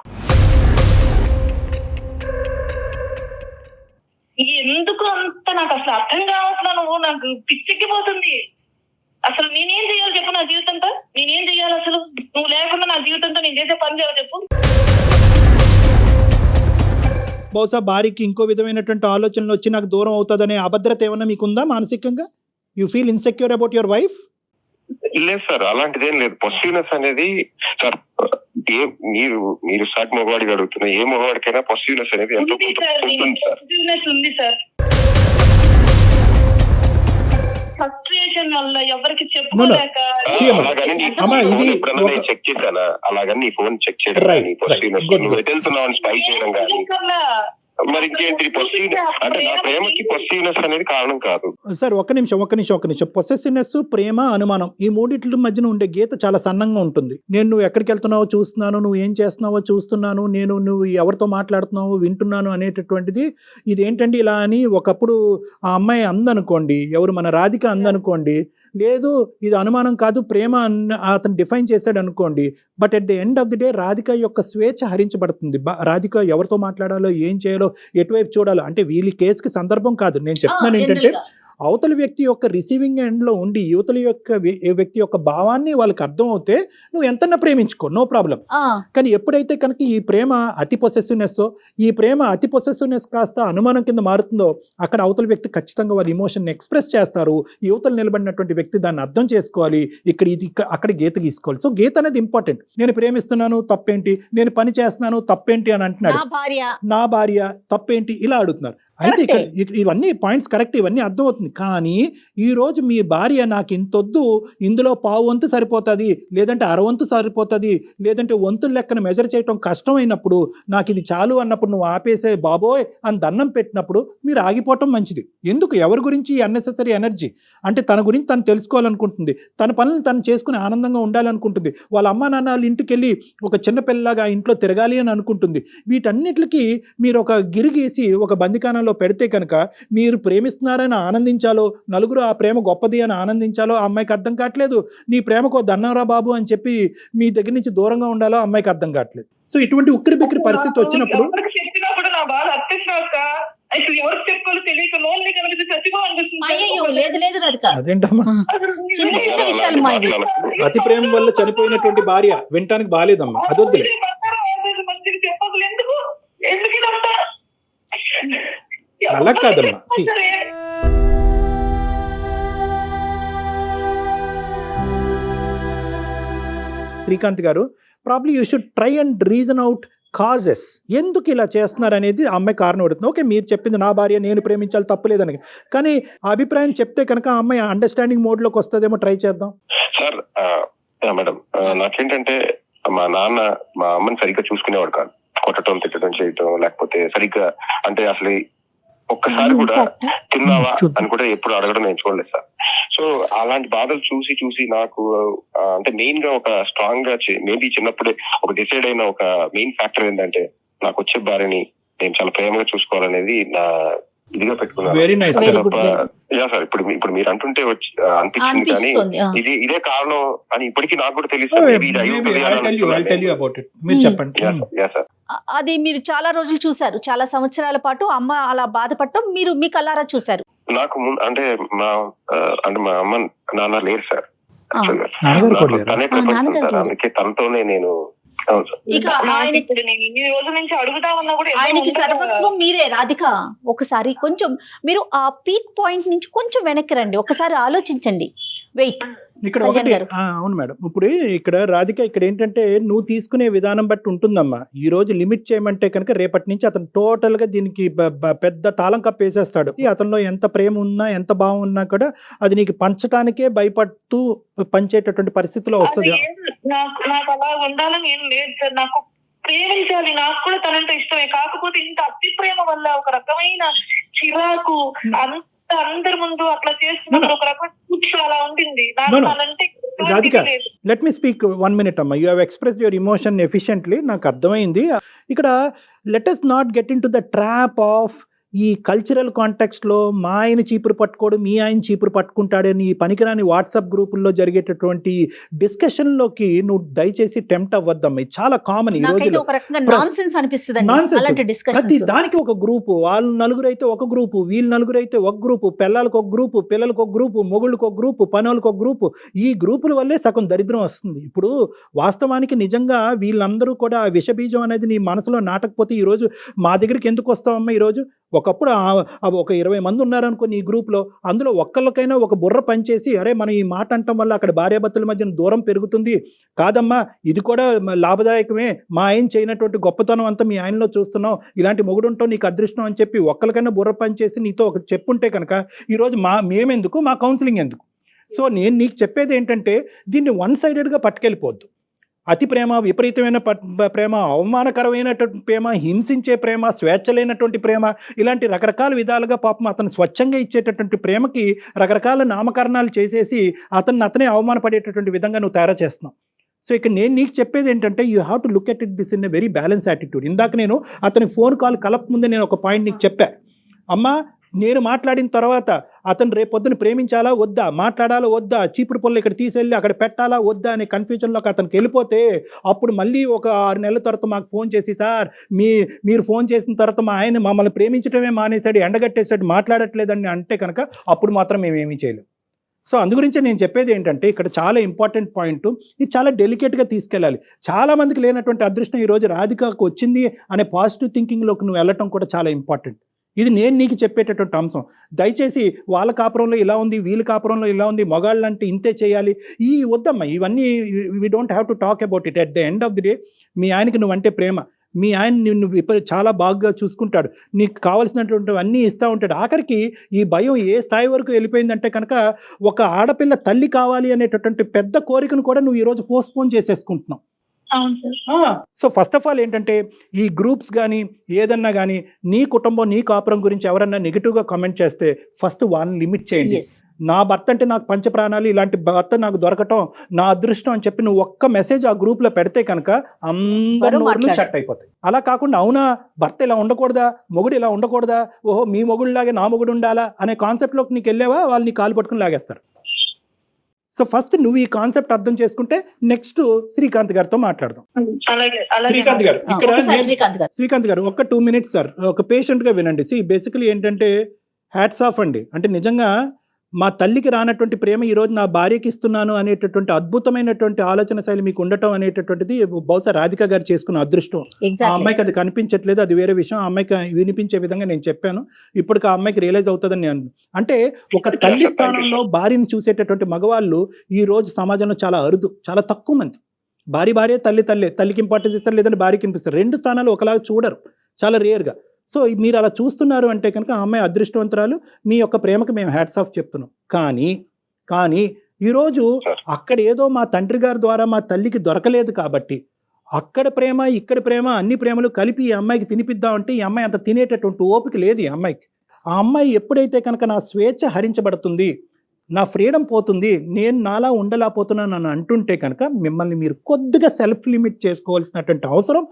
ఎందుకు అంత నాకు అసలు అర్థం కావట్లా, నువ్వు నాకు పిచ్చెక్కిపోతుంది. అసలు నేనేం చేయాలి చెప్పు నా జీవితంతో? నేనేం చేయాలి అసలు? నువ్వు లేకుండా నా జీవితంతో నేను చేసే పని చేయాలి చెప్పు. బహుశా భార్యకి ఇంకో విధమైనటువంటి ఆలోచనలు వచ్చి నాకు దూరం అవుతుందనే అభద్రత ఏమన్నా మీకుందా మానసికంగా? You feel insecure about your wife? లేదు సార్, అలాంటిదేం లేదు. పొసిటివ్నెస్ అనేది సార్, మీరు సాటి మగవాడికి అడుగుతున్నా, ఏ మగవాడికైనా పొసిటివ్నెస్ అనేది ఎంతో ఉంటుంది సార్. ఉంది సార్. ఫ్రస్ట్రేషన్ వల్ల ఎవరికి చెప్పుకోలేక చెక్ చేశానా, అలాగని నీ ఫోన్ చెక్ చేయడం, వెళ్తున్నావు స్పై చేయడం కానీ, మరి ఇంకేంటి పొసిటివ్నెస్ అంటే? నా ప్రేమకి పొసిటివ్నెస్ అనేది కారణం కాదు సార్. ఒక్క నిమిషం. పొసెసివ్నెస్, ప్రేమ, అనుమానం, ఈ మూడిట్ల మధ్యన ఉండే గీత చాలా సన్నంగా ఉంటుంది. నువ్వు ఎక్కడికి వెళ్తున్నావో చూస్తున్నాను, నువ్వు ఏం చేస్తున్నావో చూస్తున్నాను, నువ్వు ఎవరితో మాట్లాడుతున్నావో వింటున్నాను అనేటటువంటిది. ఇది ఏంటంటే ఇలా అని ఒకప్పుడు ఆ అమ్మాయి అందనుకోండి, ఎవరు మన రాధిక అందనుకోండి, లేదు ఇది అనుమానం కాదు ప్రేమ అతను డిఫైన్ చేశాడు అనుకోండి. But at the end of the day Radhika యొక్క స్వేచ్ఛ హరించబడుతుంది. రాధిక ఎవరితో మాట్లాడాలో, ఏం చేయాలో, ఎటువైపు చూడాలో, అంటే వీళ్ళ కేసుకి సందర్భం కాదు. నేను చెప్తున్నాను ఏంటంటే, అవతల వ్యక్తి యొక్క రిసీవింగ్ ఎండ్లో ఉండి యువతల యొక్క వ్యక్తి యొక్క భావాన్ని వాళ్ళకి అర్థం అవుతే నువ్వు ఎంతన్నా ప్రేమించుకో, నో ప్రాబ్లం. కానీ ఎప్పుడైతే కనుక ఈ ప్రేమ అతి పొసెసివ్నెస్ కాస్త అనుమానం కింద మారుతుందో, అక్కడ అవతల వ్యక్తి ఖచ్చితంగా వాళ్ళ ఇమోషన్ ఎక్స్ప్రెస్ చేస్తారు. యువతలు నిలబడినటువంటి వ్యక్తి దాన్ని అర్థం చేసుకోవాలి. అక్కడ గీత గీసుకోవాలి. సో గీత అనేది ఇంపార్టెంట్. నేను ప్రేమిస్తున్నాను తప్పేంటి, నేను పని చేస్తున్నాను తప్పేంటి అని అంటున్నాడు. నా భార్య తప్పేంటి ఇలా అడుగుతున్నారు. అయితే ఇక్కడ ఇవన్నీ పాయింట్స్ కరెక్ట్, ఇవన్నీ అర్థమవుతుంది. కానీ ఈరోజు మీ భార్య నాకు ఇంతొద్దు, ఇందులో పావు వంతు సరిపోతుంది, లేదంటే అరవంతు సరిపోతుంది, లేదంటే వంతుల లెక్కన మెజర్ చేయటం కష్టమైనప్పుడు, నాకు ఇది చాలు అన్నప్పుడు నువ్వు ఆపేసే బాబోయ్ అని దండం పెట్టినప్పుడు మీరు ఆగిపోవటం మంచిది. ఎందుకు ఎవరి గురించి అన్నెసెసరీ ఎనర్జీ? అంటే తన గురించి తను తెలుసుకోవాలనుకుంటుంది, తన పనులను తను చేసుకుని ఆనందంగా ఉండాలనుకుంటుంది, వాళ్ళ అమ్మా నాన్న వాళ్ళ ఇంటికి వెళ్ళి ఒక చిన్న పిల్లలాగా ఇంట్లో తిరగాలి అని అనుకుంటుంది. వీటన్నిటికీ మీరు ఒక గిరిగీసి ఒక బందికానంలో పెడితే కనుక మీరు ప్రేమిస్తున్నారని ఆనందించాలో, నలుగురు ఆ ప్రేమ గొప్పది అని ఆనందించాలో ఆ అమ్మాయికి అర్థం కావట్లేదు. నీ ప్రేమకో దన్నవరా బాబు అని చెప్పి మీ దగ్గర నుంచి దూరంగా ఉండాలో అమ్మాయికి అర్థం కావట్లేదు. సో ఇటువంటి ఉక్కిరి బిక్కిరి పరిస్థితి వచ్చినప్పుడు నా బాధ అర్థిస్తున్నాక అసలు ఎవరికి చెప్పుకోవాలో తెలియక లోన్లీ కనిపిస్తే చచ్చిపోవాలనిపిస్తుంది. అదేంటమ్మా, చిన్న చిన్న విషయాలు. అతి ప్రేమ వల్ల చనిపోయినటువంటి భార్య వినటానికి బాలేదమ్మా, అదొద్దులే. ఎందుకు ఎందుకు ఇదంతా అలా కాదమ్మా. శ్రీకాంత్ గారు, probably you should try and reason out causes. ఎందుకు ఇలా చేస్తున్నారు అనేది ఆ అమ్మాయి కారణం అడుగుతుంది. ఓకే, మీరు చెప్పింది నా భార్య నేను ప్రేమించాలి తప్పులేదని, కానీ ఆ అభిప్రాయం చెప్తే కనుక ఆ అమ్మాయి అండర్స్టాండింగ్ మోడ్ లోకి వస్తుందేమో, ట్రై చేద్దాం. సార్ మేడం, నాకేంటంటే మా నాన్న మా అమ్మని సరిగ్గా చూసుకునేవాడు కాదు. కొట్టడం, తిట్టడం, చేయటం, లేకపోతే సరిగ్గా అంటే అసలు ఒక్కసారి కూడా తిన్నావా అని కూడా ఎప్పుడు అడగడం నేను చూడలేదు సార్. సో అలాంటి బాధలు చూసి నాకు అంటే మెయిన్ గా ఒక స్ట్రాంగ్ గా మేబీ చిన్నప్పుడే ఒక డిసైడ్ అయిన ఒక మెయిన్ ఫ్యాక్టర్ ఏంటంటే, నాకు వచ్చే భార్యని నేను చాలా ప్రేమగా చూసుకోవాలనేది నా ఇదిగా పెట్టుకున్నాను. సార్ ఇప్పుడు మీరు అంటుంటే అనిపిస్తుంది, కానీ ఇదే కారణం అని ఇప్పటికీ నాకు కూడా తెలుస్తుంది. అది మీరు చాలా రోజులు చూసారు, చాలా సంవత్సరాల పాటు అమ్మ అలా బాధపడటం మీరు మీ కళ్ళారా చూసారు. నాకు అంటే మా అమ్మ నాన్న లేరు సార్. తనే ప్రపంచం సార్. అందుకే తనతోనే నేను ఇక ఆయన ఇప్పుడు నేను ఇన్ని రోజుల నుంచి అడుగుతా ఉన్నా కూడా ఆయనకి సర్వస్వం మీరే రాధిక. ఒకసారి కొంచెం మీరు ఆ పీక్ పాయింట్ నుంచి కొంచెం వెనక్కి రండి, ఒకసారి ఆలోచించండి. వెయిట్ ఇక్కడ కళ్యాణ్ ఒకటి గారు. అవును మేడం, ఇప్పుడు ఇక్కడ రాధిక ఇక్కడ ఏంటంటే నువ్వు తీసుకునే విధానం బట్టి ఉంటుందమ్మా. ఈ రోజు లిమిట్ చేయమంటే కనుక రేపటి నుంచి అతను టోటల్ గా దీనికి పెద్ద తాళం కప్పేసేస్తాడు. అతనిలో ఎంత ప్రేమ ఉన్నా ఎంత బాగున్నా కూడా అది నీకు పంచడానికే భయపడుతూ పంచేటటువంటి పరిస్థితిలో వస్తుంది. నాకు అలా ఉండాలని ఏం లేదు సార్. నాకు ప్రేమించాలి, నాకు కూడా తనంటే ఇష్టమే. కాకపోతే ఇంత అతి ప్రేమ వల్ల ఒక రకమైన చిరాకు, అందరి ముందు అట్లా చేస్తున్నప్పుడు ఒక రకమైన అలా ఉంటుంది. Radhika, let me speak 1 minute అమ్మా. You have expressed your emotion efficiently, నాకు అర్థమైంది. ఇక్కడ let us not get in to the trap of ఈ కల్చరల్ కాంటెక్స్ట్ లో మా ఆయన చీపురు పట్టుకోడు, మీ ఆయన చీపురు పట్టుకుంటాడని ఈ పనికిరాని వాట్సాప్ గ్రూపుల్లో జరిగేటటువంటి డిస్కషన్ లోకి నువ్వు దయచేసి టెంప్ట్ అవ్వద్దమ్మా. ఇది చాలా కామన్ ఈ రోజుల్లో. ప్రతి దానికి ఒక గ్రూపు, వాళ్ళు నలుగురు అయితే ఒక గ్రూపు, వీళ్ళు నలుగురు అయితే ఒక గ్రూపు, పిల్లలకు ఒక గ్రూపు, పిల్లలకు ఒక గ్రూపు, మొగుళ్ళకు ఒక గ్రూపు, పనులకు ఒక గ్రూపు. ఈ గ్రూపుల వల్లే సగం దరిద్రం వస్తుంది. ఇప్పుడు వాస్తవానికి నిజంగా వీళ్ళందరూ కూడా విషబీజం అనేది నీ మనసులో నాటకపోతే ఈరోజు మా దగ్గరికి ఎందుకు వస్తావమ్మా? ఈరోజు ఒకప్పుడు ఒక 20 మంది ఉన్నారనుకో నీ గ్రూప్లో, అందులో ఒక్కళ్ళకైనా ఒక బుర్ర పనిచేసి అరే మనం ఈ మాట అంటం వల్ల అక్కడ భార్యాభర్తల మధ్య దూరం పెరుగుతుంది కాదమ్మా, ఇది కూడా లాభదాయకమే, మా ఆయన చేయనటువంటి గొప్పతనం అంతా మీ ఆయనలో చూస్తున్నావు, ఇలాంటి మొగుడుంటో నీకు అదృష్టం అని చెప్పి ఒక్కరికైనా బుర్ర పనిచేసి నీతో ఒక చెప్పుంటే కనుక ఈరోజు మేమెందుకు, మా కౌన్సిలింగ్ ఎందుకు? సో నేను నీకు చెప్పేది ఏంటంటే దీన్ని వన్ సైడెడ్గా పట్టుకెళ్ళిపోద్దు. అతి ప్రేమ, విపరీతమైన ప్రేమ, అవమానకరమైనటువంటి ప్రేమ, హింసించే ప్రేమ, స్వేచ్ఛ లేనటువంటి ప్రేమ, ఇలాంటి రకరకాల విధాలుగా పాపం అతను స్వచ్ఛంగా ఇచ్చేటటువంటి ప్రేమకి రకరకాల నామకరణాలు చేసేసి అతనే అవమానపడేటటువంటి విధంగా నువ్వు తయారు చేస్తున్నావు. సో ఇక్కడ నేను నీకు చెప్పేది ఏంటంటే you have to look at it this in a very balance attitude. ఇందాక నేను అతని ఫోన్ కాల్ కలప ముందే నేను ఒక పాయింట్ నీకు చెప్పా. అమ్మా నేను మాట్లాడిన తర్వాత అతను రేపొద్దున ప్రేమించాలా వద్దా, మాట్లాడాలా వద్దా, చీపురు పొల్లు ఇక్కడ తీసేళ్ళి అక్కడ పెట్టాలా వద్దా అనే కన్ఫ్యూజన్లోకి అతనికి వెళ్ళిపోతే అప్పుడు మళ్ళీ ఒక 6 నెలల తర్వాత మాకు ఫోన్ చేసి సార్ మీరు ఫోన్ చేసిన తర్వాత మా ఆయన మమ్మల్ని ప్రేమించడమే మానేశాడు, ఎండగట్టేశాడు, మాట్లాడట్లేదని అంటే కనుక అప్పుడు మాత్రం మేమేమీ చేయలేం. సో అందుగురించి నేను చెప్పేది ఏంటంటే ఇక్కడ చాలా ఇంపార్టెంట్ పాయింట్, ఇది చాలా డెలికేట్గా తీసుకెళ్ళాలి. చాలామందికి లేనటువంటి అదృష్టం ఈరోజు రాధికకు వచ్చింది అనే పాజిటివ్ థింకింగ్లోకి నువ్వు వెళ్ళటం కూడా చాలా ఇంపార్టెంట్. ఇది నేను నీకు చెప్పేటటువంటి అంశం. దయచేసి వాళ్ళ కాపురంలో ఇలా ఉంది, వీళ్ళ కాపురంలో ఇలా ఉంది, మగాళ్ళు అంటే ఇంతే చేయాలి, ఈ వద్దమ్మా. ఇవన్నీ we don't have to talk about it. At the end of the day మీ ఆయనకి నువ్వంటే ప్రేమ, మీ ఆయన నిన్ను చాలా బాగా చూసుకుంటాడు, నీకు కావాల్సినటువంటి అన్నీ ఇస్తూ ఉంటాడు. ఆఖరికి ఈ భయం ఏ స్థాయి వరకు వెళ్ళిపోయిందంటే కనుక ఒక ఆడపిల్ల తల్లి కావాలి అనేటటువంటి పెద్ద కోరికను కూడా నువ్వు ఈరోజు పోస్ట్పోన్ చేసేసుకుంటున్నావు. సో ఫస్ట్ ఆఫ్ ఆల్ ఏంటంటే ఈ గ్రూప్స్ కానీ ఏదన్నా కానీ నీ కుటుంబం నీ కాపురం గురించి ఎవరన్నా నెగిటివ్గా కామెంట్ చేస్తే ఫస్ట్ వాళ్ళని లిమిట్ చేయండి. నా భర్త అంటే నాకు పంచప్రాణాలు, ఇలాంటి భర్త నాకు దొరకటం నా అదృష్టం అని చెప్పి నువ్వు ఒక్క మెసేజ్ ఆ గ్రూప్లో పెడితే కనుక అందరూ నోర్లు షట్ అయిపోతాయి. అలా కాకుండా అవునా భర్త ఇలా ఉండకూడదా, మొగుడు ఇలా ఉండకూడదా, ఓహో మీ మొగుడులాగే నా మొగుడు ఉండాలా అనే కాన్సెప్ట్లోకి నీకు వెళ్ళావా వాళ్ళు నీ కాలు పట్టుకుని లాగేస్తారు. సో ఫస్ట్ నువ్వు ఈ కాన్సెప్ట్ అర్థం చేసుకుంటే నెక్స్ట్ శ్రీకాంత్ గారితో మాట్లాడదాం. శ్రీకాంత్ గారు ఇక్కడ శ్రీకాంత్ గారు ఒక 2 minutes సార్, ఒక పేషెంట్ గా వినండి. బేసికలీ ఏంటంటే హ్యాట్స్ ఆఫ్ అండి. అంటే నిజంగా మా తల్లికి రానటువంటి ప్రేమ ఈరోజు నా భార్యకి ఇస్తున్నాను అనేటటువంటి అద్భుతమైనటువంటి ఆలోచన శైలి మీకు ఉండటం అనేటటువంటిది బహుశా రాధిక గారు చేసుకున్న అదృష్టం. ఆ అమ్మాయికి అది కనిపించట్లేదు, అది వేరే విషయం. ఆ అమ్మాయికి వినిపించే విధంగా నేను చెప్పాను, ఇప్పటికి ఆ అమ్మాయికి రియలైజ్ అవుతుందని నేను అంటే ఒక తల్లి స్థానంలో భార్యను చూసేటటువంటి మగవాళ్ళు ఈ రోజు సమాజంలో చాలా అరుదు, చాలా తక్కువ మంది. భార్య తల్లికి ఇంపార్టెన్స్ ఇస్తారు, లేదంటే భార్యకి ఇస్తారు. 2 స్థానాలు ఒకలాగా చూడరు, చాలా రేర్గా. సో మీరు అలా చూస్తున్నారు అంటే కనుక ఆ అమ్మాయి అదృష్టవంతురాలు, మీ యొక్క ప్రేమకు మేము హ్యాట్స్ ఆఫ్ చెప్తున్నాం. కానీ ఈరోజు అక్కడ ఏదో మా తండ్రి గారి ద్వారా మా తల్లికి దొరకలేదు కాబట్టి అక్కడ ప్రేమ ఇక్కడ ప్రేమ అన్ని ప్రేమలు కలిపి ఈ అమ్మాయికి తినిపిద్దామంటే ఈ అమ్మాయి అంత తినేటటువంటి ఓపిక లేదు ఈ అమ్మాయికి. ఆ అమ్మాయి ఎప్పుడైతే కనుక నా స్వేచ్ఛ హరించబడుతుంది, నా ఫ్రీడమ్ పోతుంది, నేను నాలా ఉండలేకపోతున్నాను అని అంటుంటే కనుక మిమ్మల్ని మీరు కొద్దిగా సెల్ఫ్ లిమిట్ చేసుకోవాల్సినటువంటి అవసరం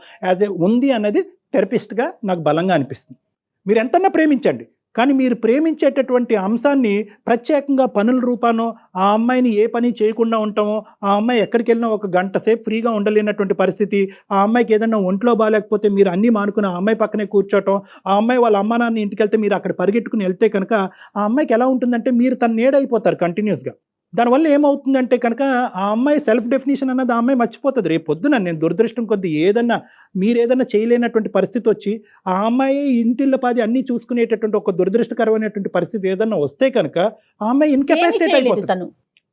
ఉంది అనేది థెరపిస్ట్గా నాకు బలంగా అనిపిస్తుంది. మీరు ఎంతన్నా ప్రేమించండి, కానీ మీరు ప్రేమించేటటువంటి అంశాన్ని ప్రత్యేకంగా పనుల రూపానో ఆ అమ్మాయిని ఏ పని చేయకుండా ఉంటామో, ఆ అమ్మాయి ఎక్కడికి వెళ్ళినా 1 గంట సేపు ఫ్రీగా ఉండలేనటువంటి పరిస్థితి, ఆ అమ్మాయికి ఏదైనా ఒంట్లో బాగాలేకపోతే మీరు అన్నీ మానుకుని ఆ అమ్మాయి పక్కనే కూర్చోవటం, ఆ అమ్మాయి వాళ్ళ అమ్మ నాన్న ఇంటికి వెళ్తే మీరు అక్కడ పరిగెట్టుకుని వెళ్తే కనుక ఆ అమ్మాయికి ఎలా ఉంటుందంటే మీరు తన నీడ అయిపోతారు కంటిన్యూస్గా. దానివల్ల ఏమవుతుందంటే కనుక ఆ అమ్మాయి సెల్ఫ్ డెఫినేషన్ అన్నది ఆ అమ్మాయి మర్చిపోతుంది. రేపు పొద్దున నేను దురదృష్టం కొద్ది ఏదన్నా మీరేదన్నా చేయలేనటువంటి పరిస్థితి వచ్చి ఆ అమ్మాయి ఇంటిల్లపాది అన్నీ చూసుకునేటటువంటి ఒక దురదృష్టకరమైనటువంటి పరిస్థితి ఏదన్నా వస్తే కనుక ఆ అమ్మాయి ఇన్కెపాసిటేట్ అయిపోతుంది.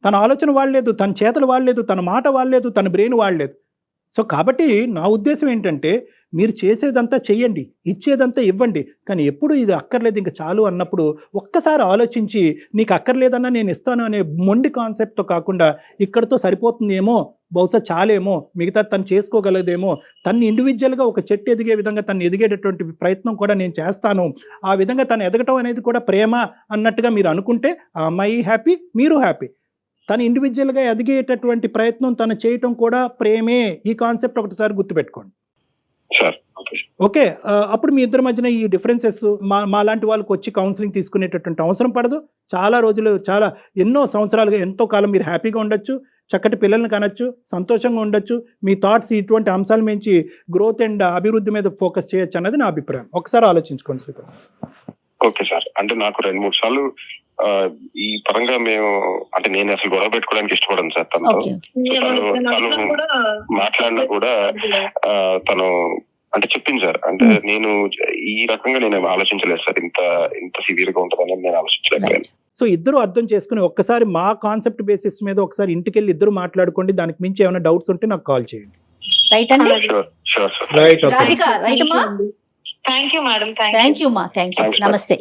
తన ఆలోచన వాడలేదు, తన చేతులు వాడలేదు, తన మాట వాడలేదు, తన బ్రెయిన్ వాడలేదు. సో కాబట్టి నా ఉద్దేశం ఏంటంటే మీరు చేసేదంతా చెయ్యండి, ఇచ్చేదంతా ఇవ్వండి, కానీ ఎప్పుడు ఇది అక్కర్లేదు ఇంకా చాలు అన్నప్పుడు ఒక్కసారి ఆలోచించి నీకు అక్కర్లేదన్నా నేను ఇస్తాను అనే మొండి కాన్సెప్ట్తో కాకుండా ఇక్కడతో సరిపోతుందేమో, బహుశా చాలేమో, మిగతా తను చేసుకోగలదేమో, తను ఇండివిజువల్గా ఒక చెట్టు ఎదిగే విధంగా తను ఎదిగేటటువంటి ప్రయత్నం కూడా నేను చేస్తాను, ఆ విధంగా తను ఎదగటం అనేది కూడా ప్రేమ అన్నట్టుగా మీరు అనుకుంటే ఆ అమ్మాయి హ్యాపీ, మీరు హ్యాపీ. తను ఇండివిజువల్గా ఎదిగేటటువంటి ప్రయత్నం తను చేయటం కూడా ప్రేమే. ఈ కాన్సెప్ట్ ఒకటిసారి గుర్తుపెట్టుకోండి. ఓకే, అప్పుడు మీ ఇద్దరి మధ్యన ఈ డిఫరెన్సెస్ మా లాంటి వాళ్ళకి వచ్చి కౌన్సిలింగ్ తీసుకునేటటువంటి అవసరం పడదు. చాలా రోజులు, చాలా ఎన్నో సంవత్సరాలుగా ఎంతో కాలం మీరు హ్యాపీగా ఉండొచ్చు, చక్కటి పిల్లల్ని కనొచ్చు, సంతోషంగా ఉండొచ్చు. మీ థాట్స్ ఇటువంటి అంశాల మించి గ్రోత్ అండ్ అభివృద్ధి మీద ఫోకస్ చేయొచ్చు అన్నది నా అభిప్రాయం. ఒకసారి ఆలోచించుకోండి శ్రీకాంత్. ఓకే సార్, అంటే నాకు 2-3 సార్లు ఈ పరంగా మేము అంటే నేను అసలు గొడవ పెట్టుకోవడానికి ఇష్టపడను సార్. తను మాట్లాడినా కూడా తను అంటే చెప్పింది సార్, అంటే నేను ఈ రకంగా నేను ఆలోచించలేదు సార్, ఇంత సివియర్ గా ఉంటుందని నేను ఆలోచించలేదు. సో ఇద్దరు అర్థం చేసుకుని ఒక్కసారి మా కాన్సెప్ట్ బేసిస్ మీద ఒకసారి ఇంటికి వెళ్ళి ఇద్దరు మాట్లాడుకోండి. దానికి మించి ఏమైనా డౌట్స్ ఉంటే నాకు కాల్ చేయండి. రైట్ అండి. రైట్. రాధిక, రైట్ అమ్మా. Thank you madam. Thank you మా, థ్యాంక్ యూ. నమస్తే.